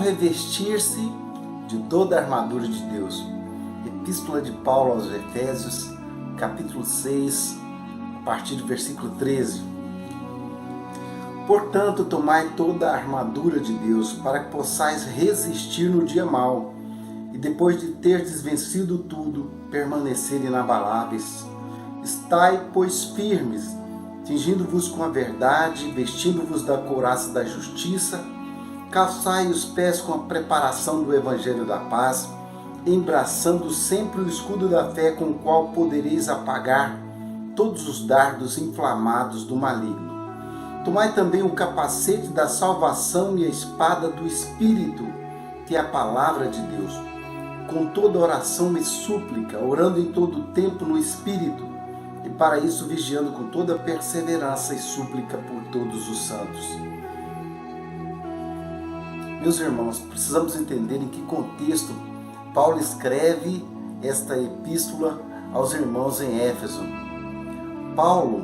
revestir-se de toda a armadura de Deus. Epístola de Paulo aos Efésios, capítulo 6, a partir do versículo 13. Portanto, tomai toda a armadura de Deus, para que possais resistir no dia mau, e depois de terdes vencido tudo, permanecer inabaláveis. Estai, pois, firmes, tingindo-vos com a verdade, vestindo-vos da couraça da justiça, calçai os pés com a preparação do evangelho da paz, embraçando sempre o escudo da fé, com o qual podereis apagar todos os dardos inflamados do maligno. Tomai também o capacete da salvação e a espada do Espírito, que é a palavra de Deus, com toda oração e súplica, orando em todo o tempo no Espírito, e para isso vigiando com toda perseverança e súplica por todos os santos. Meus irmãos, precisamos entender em que contexto Paulo escreve esta epístola aos irmãos em Éfeso. Paulo,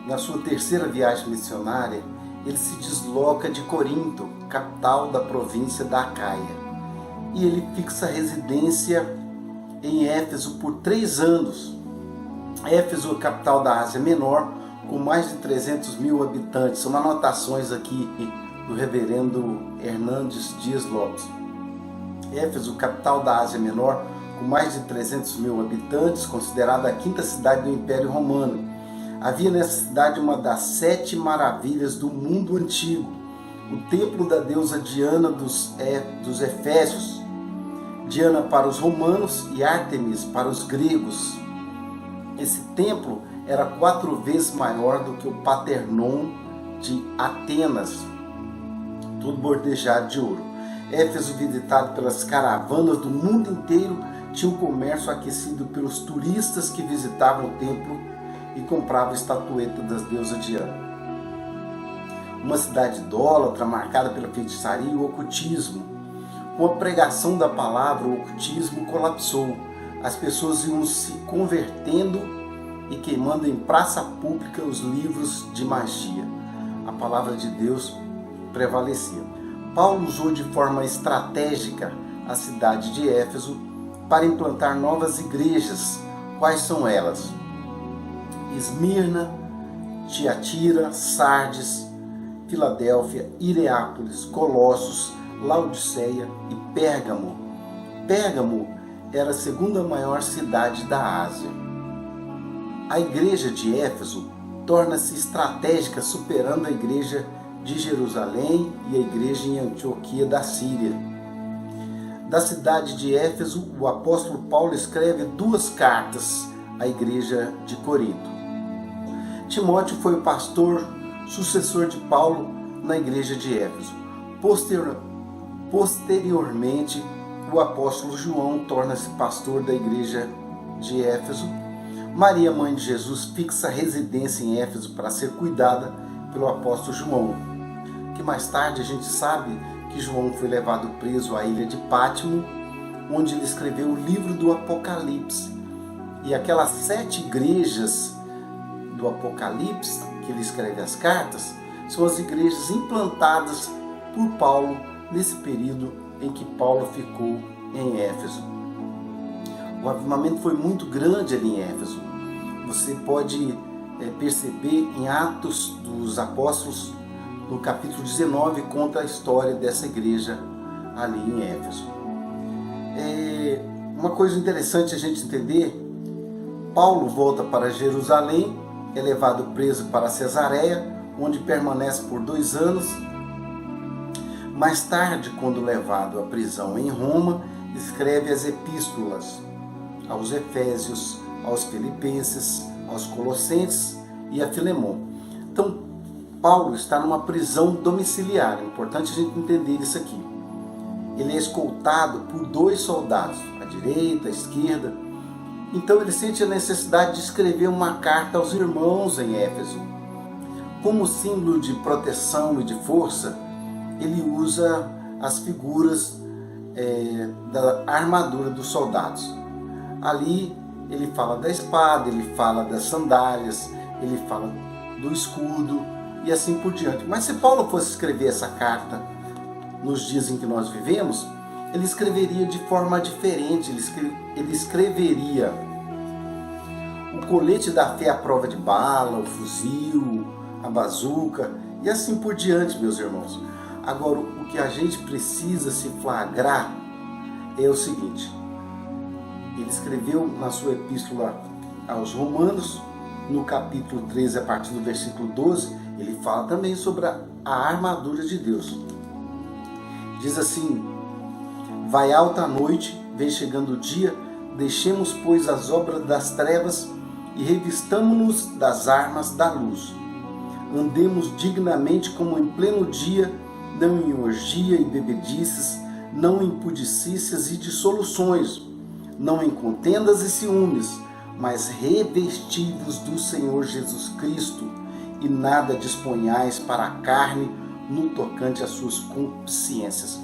na sua terceira viagem missionária, ele se desloca de Corinto, capital da província da Acaia, e ele fixa residência em Éfeso por 3 anos. Éfeso é a capital da Ásia Menor, com mais de 300 mil habitantes. São anotações aqui do reverendo Hernandes Dias Lopes. Éfeso, capital da Ásia Menor, com mais de 300 mil habitantes, considerada a 5ª cidade do Império Romano. Havia nessa cidade uma das 7 maravilhas do mundo antigo, o templo da deusa Diana dos Efésios. Diana para os romanos e Ártemis para os gregos. Esse templo era 4 vezes maior do que o Partenon de Atenas, tudo bordejado de ouro. Éfeso, visitado pelas caravanas do mundo inteiro, tinha um comércio aquecido pelos turistas que visitavam o templo e compravam estatuetas das deusas Diana. Uma cidade idólatra marcada pela feitiçaria e o ocultismo. Com a pregação da palavra, o ocultismo colapsou. As pessoas iam se convertendo e queimando em praça pública os livros de magia. A palavra de Deus prevalecia. Paulo usou de forma estratégica a cidade de Éfeso para implantar novas igrejas. Quais são elas? Esmirna, Tiatira, Sardes, Filadélfia, Hierápolis, Colossos, Laodiceia e Pérgamo. Pérgamo era a 2ª maior cidade da Ásia. A igreja de Éfeso torna-se estratégica, superando a igreja de Jerusalém e a igreja em Antioquia da Síria. Da cidade de Éfeso, o apóstolo Paulo escreve 2 cartas à igreja de Corinto. Timóteo foi o pastor sucessor de Paulo na igreja de Éfeso. Posteriormente, o apóstolo João torna-se pastor da igreja de Éfeso. Maria, mãe de Jesus, fixa residência em Éfeso para ser cuidada pelo apóstolo João, que mais tarde a gente sabe que João foi levado preso à ilha de Pátimo, onde ele escreveu o livro do Apocalipse. E aquelas 7 igrejas do Apocalipse, que ele escreve as cartas, são as igrejas implantadas por Paulo nesse período em que Paulo ficou em Éfeso. O avivamento foi muito grande ali em Éfeso. Você pode perceber em Atos dos Apóstolos, no capítulo 19, conta a história dessa igreja ali em Éfeso. Uma coisa interessante a gente entender, Paulo volta para Jerusalém, é levado preso para Cesareia, onde permanece por 2 anos. Mais tarde, quando levado à prisão em Roma, escreve as epístolas aos Efésios, aos Filipenses, aos Colossenses e a Filemon. Então, Paulo está numa prisão domiciliar. É importante a gente entender isso aqui. Ele é escoltado por 2 soldados, à direita, à esquerda. Então ele sente a necessidade de escrever uma carta aos irmãos em Éfeso. Como símbolo de proteção e de força, ele usa as figuras da armadura dos soldados. Ali ele fala da espada, ele fala das sandálias, ele fala do escudo e assim por diante. Mas se Paulo fosse escrever essa carta nos dias em que nós vivemos, ele escreveria de forma diferente. Ele escreveria o colete da fé à prova de bala, o fuzil, a bazuca e assim por diante, meus irmãos. Agora, o que a gente precisa se flagrar é o seguinte: ele escreveu na sua epístola aos Romanos, no capítulo 13, a partir do versículo 12, ele fala também sobre a armadura de Deus. Diz assim: vai alta a noite, vem chegando o dia, deixemos, pois, as obras das trevas e revistamo-nos das armas da luz. Andemos dignamente como em pleno dia, não em orgia e bebedices, não em pudicícias e dissoluções, não em contendas e ciúmes, mas revesti-vos do Senhor Jesus Cristo, e nada disponhais para a carne no tocante às suas consciências.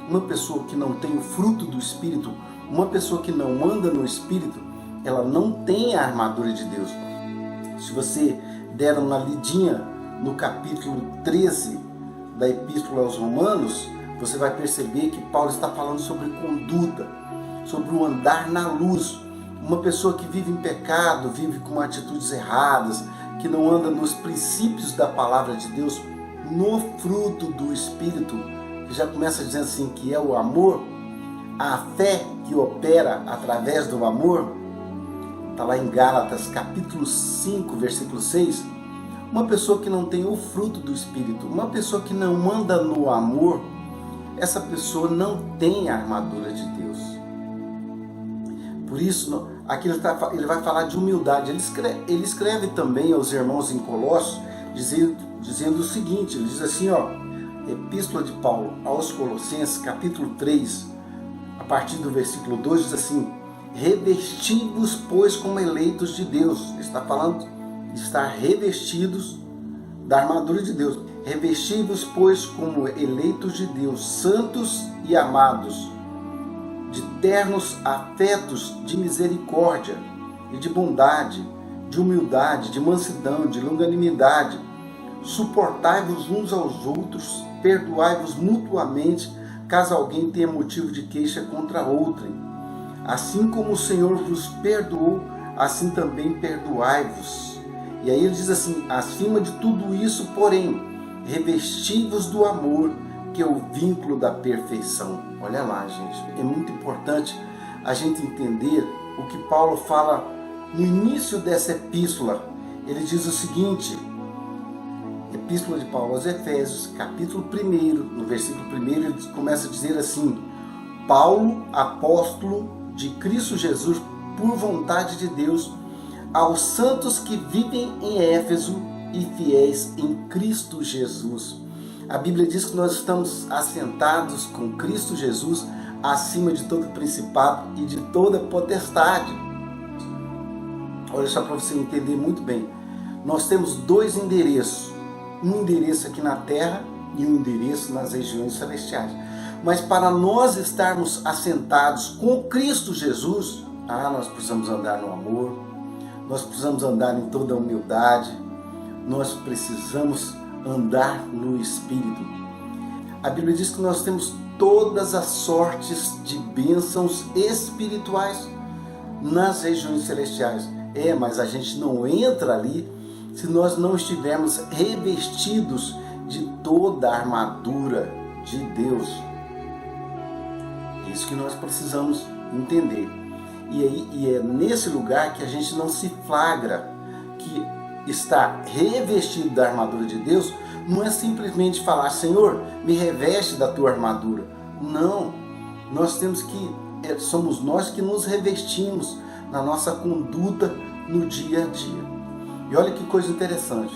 Uma pessoa que não tem o fruto do Espírito, uma pessoa que não anda no Espírito, ela não tem a armadura de Deus. Se você der uma lidinha no capítulo 13 da Epístola aos Romanos, você vai perceber que Paulo está falando sobre conduta, sobre o andar na luz. Uma pessoa que vive em pecado, vive com atitudes erradas, que não anda nos princípios da palavra de Deus, no fruto do Espírito, que já começa dizendo assim, que é o amor, a fé que opera através do amor, está lá em Gálatas capítulo 5, versículo 6, uma pessoa que não tem o fruto do Espírito, uma pessoa que não anda no amor, essa pessoa não tem a armadura de Deus. Por isso, aqui ele vai falar de humildade. Ele escreve também aos irmãos em Colossos, dizendo o seguinte, ele diz assim, Epístola de Paulo aos Colossenses, capítulo 3, a partir do versículo 2, diz assim: revesti-vos, pois, como eleitos de Deus. Ele está falando de estar revestidos da armadura de Deus. Revesti-vos, pois, como eleitos de Deus, santos e amados, de ternos afetos de misericórdia e de bondade, de humildade, de mansidão, de longanimidade. Suportai-vos uns aos outros, perdoai-vos mutuamente, caso alguém tenha motivo de queixa contra outrem. Assim como o Senhor vos perdoou, assim também perdoai-vos. E aí ele diz assim: acima de tudo isso, porém, revesti-vos do amor, que é o vínculo da perfeição. Olha lá, gente, é muito importante a gente entender o que Paulo fala no início dessa epístola. Ele diz o seguinte, Epístola de Paulo aos Efésios, capítulo 1, no versículo 1, ele começa a dizer assim: Paulo, apóstolo de Cristo Jesus, por vontade de Deus, aos santos que vivem em Éfeso e fiéis em Cristo Jesus. A Bíblia diz que nós estamos assentados com Cristo Jesus acima de todo principado e de toda potestade. Olha só para você entender muito bem. Nós temos dois endereços. Um endereço aqui na terra e um endereço nas regiões celestiais. Mas para nós estarmos assentados com Cristo Jesus, nós precisamos andar no amor, nós precisamos andar em toda a humildade, nós precisamos andar no Espírito. A Bíblia diz que nós temos todas as sortes de bênçãos espirituais nas regiões celestiais. Mas a gente não entra ali se nós não estivermos revestidos de toda a armadura de Deus. Isso que nós precisamos entender. E é nesse lugar que a gente não se flagra que estar revestido da armadura de Deus não é simplesmente falar: Senhor, me reveste da tua armadura. Não, nós temos que, somos nós que nos revestimos na nossa conduta no dia a dia. E olha que coisa interessante,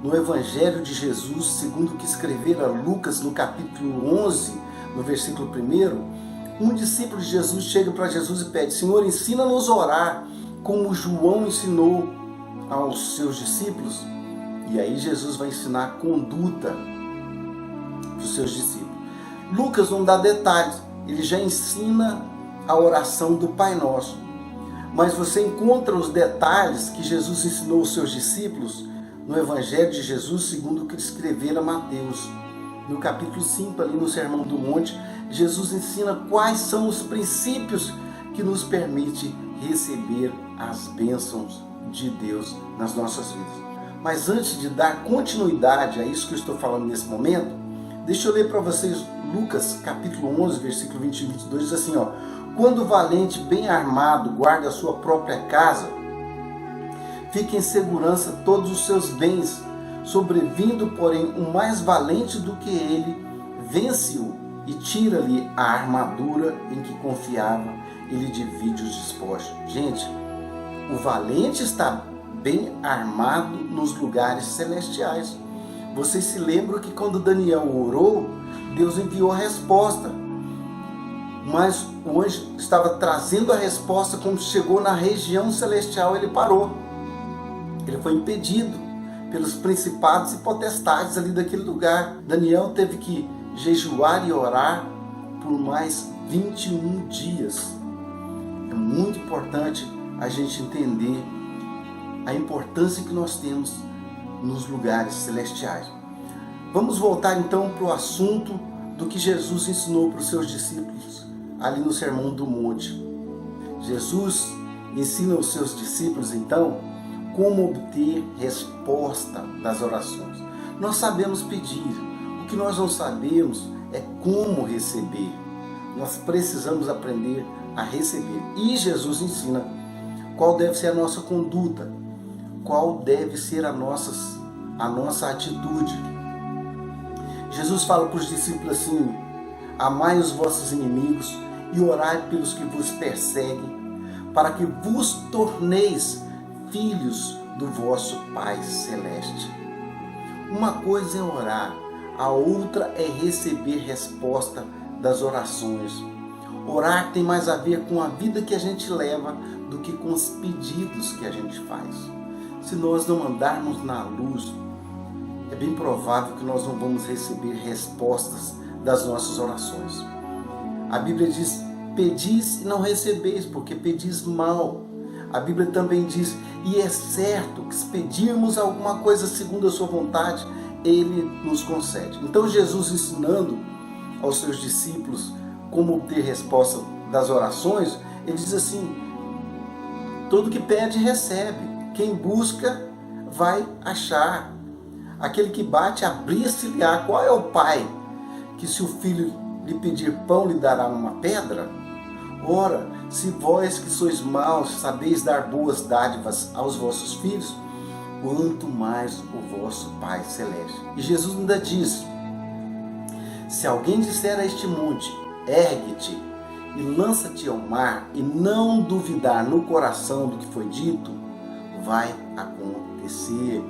no Evangelho de Jesus, segundo o que escrevera Lucas no capítulo 11, no versículo 1, um discípulo de Jesus chega para Jesus e pede: Senhor, ensina-nos a orar, como João ensinou aos seus discípulos. E aí Jesus vai ensinar a conduta dos seus discípulos. Lucas não dá detalhes, ele já ensina a oração do Pai Nosso. Mas você encontra os detalhes que Jesus ensinou aos seus discípulos no Evangelho de Jesus, segundo o que escrevera Mateus, no capítulo 5, ali no Sermão do Monte, Jesus ensina quais são os princípios que nos permite receber as bênçãos de Deus nas nossas vidas. Mas antes de dar continuidade a isso que eu estou falando nesse momento, deixa eu ler para vocês Lucas capítulo 11, versículo 21 e 22, diz assim, quando o valente bem armado guarda a sua própria casa, fica em segurança todos os seus bens, sobrevindo, porém, o mais valente do que ele, vence-o e tira-lhe a armadura em que confiava, ele divide os despojos. Gente, o valente está bem armado nos lugares celestiais. Vocês se lembram que quando Daniel orou, Deus enviou a resposta. Mas o anjo estava trazendo a resposta, quando chegou na região celestial, ele parou. Ele foi impedido pelos principados e potestades ali daquele lugar. Daniel teve que jejuar e orar por mais 21 dias. É muito importante a gente entender a importância que nós temos nos lugares celestiais. Vamos voltar então para o assunto do que Jesus ensinou para os seus discípulos ali no Sermão do Monte. Jesus ensina aos seus discípulos então como obter resposta das orações. Nós sabemos pedir, o que nós não sabemos é como receber. Nós precisamos aprender a receber. E Jesus ensina qual deve ser a nossa conduta, qual deve ser a nossa atitude. Jesus fala para os discípulos assim, amai os vossos inimigos e orai pelos que vos perseguem, para que vos torneis filhos do vosso Pai Celeste. Uma coisa é orar, a outra é receber resposta das orações. Orar tem mais a ver com a vida que a gente leva do que com os pedidos que a gente faz. Se nós não andarmos na luz, é bem provável que nós não vamos receber respostas das nossas orações. A Bíblia diz, pedis e não recebeis, porque pedis mal. A Bíblia também diz, e é certo que se pedirmos alguma coisa segundo a sua vontade, Ele nos concede. Então Jesus ensinando aos seus discípulos como obter resposta das orações, Ele diz assim, todo que pede recebe, quem busca vai achar, aquele que bate abrir-se-lhe-á. Qual é o pai que se o filho lhe pedir pão lhe dará uma pedra? Ora, se vós que sois maus sabeis dar boas dádivas aos vossos filhos, quanto mais o vosso Pai Celeste. E Jesus ainda diz, se alguém disser a este monte, ergue-te e lança-te ao mar, e não duvidar no coração do que foi dito, vai acontecer.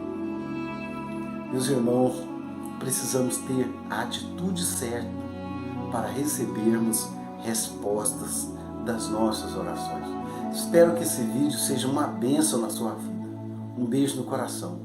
Meus irmãos, precisamos ter a atitude certa para recebermos respostas das nossas orações. Espero que esse vídeo seja uma bênção na sua vida. Um beijo no coração.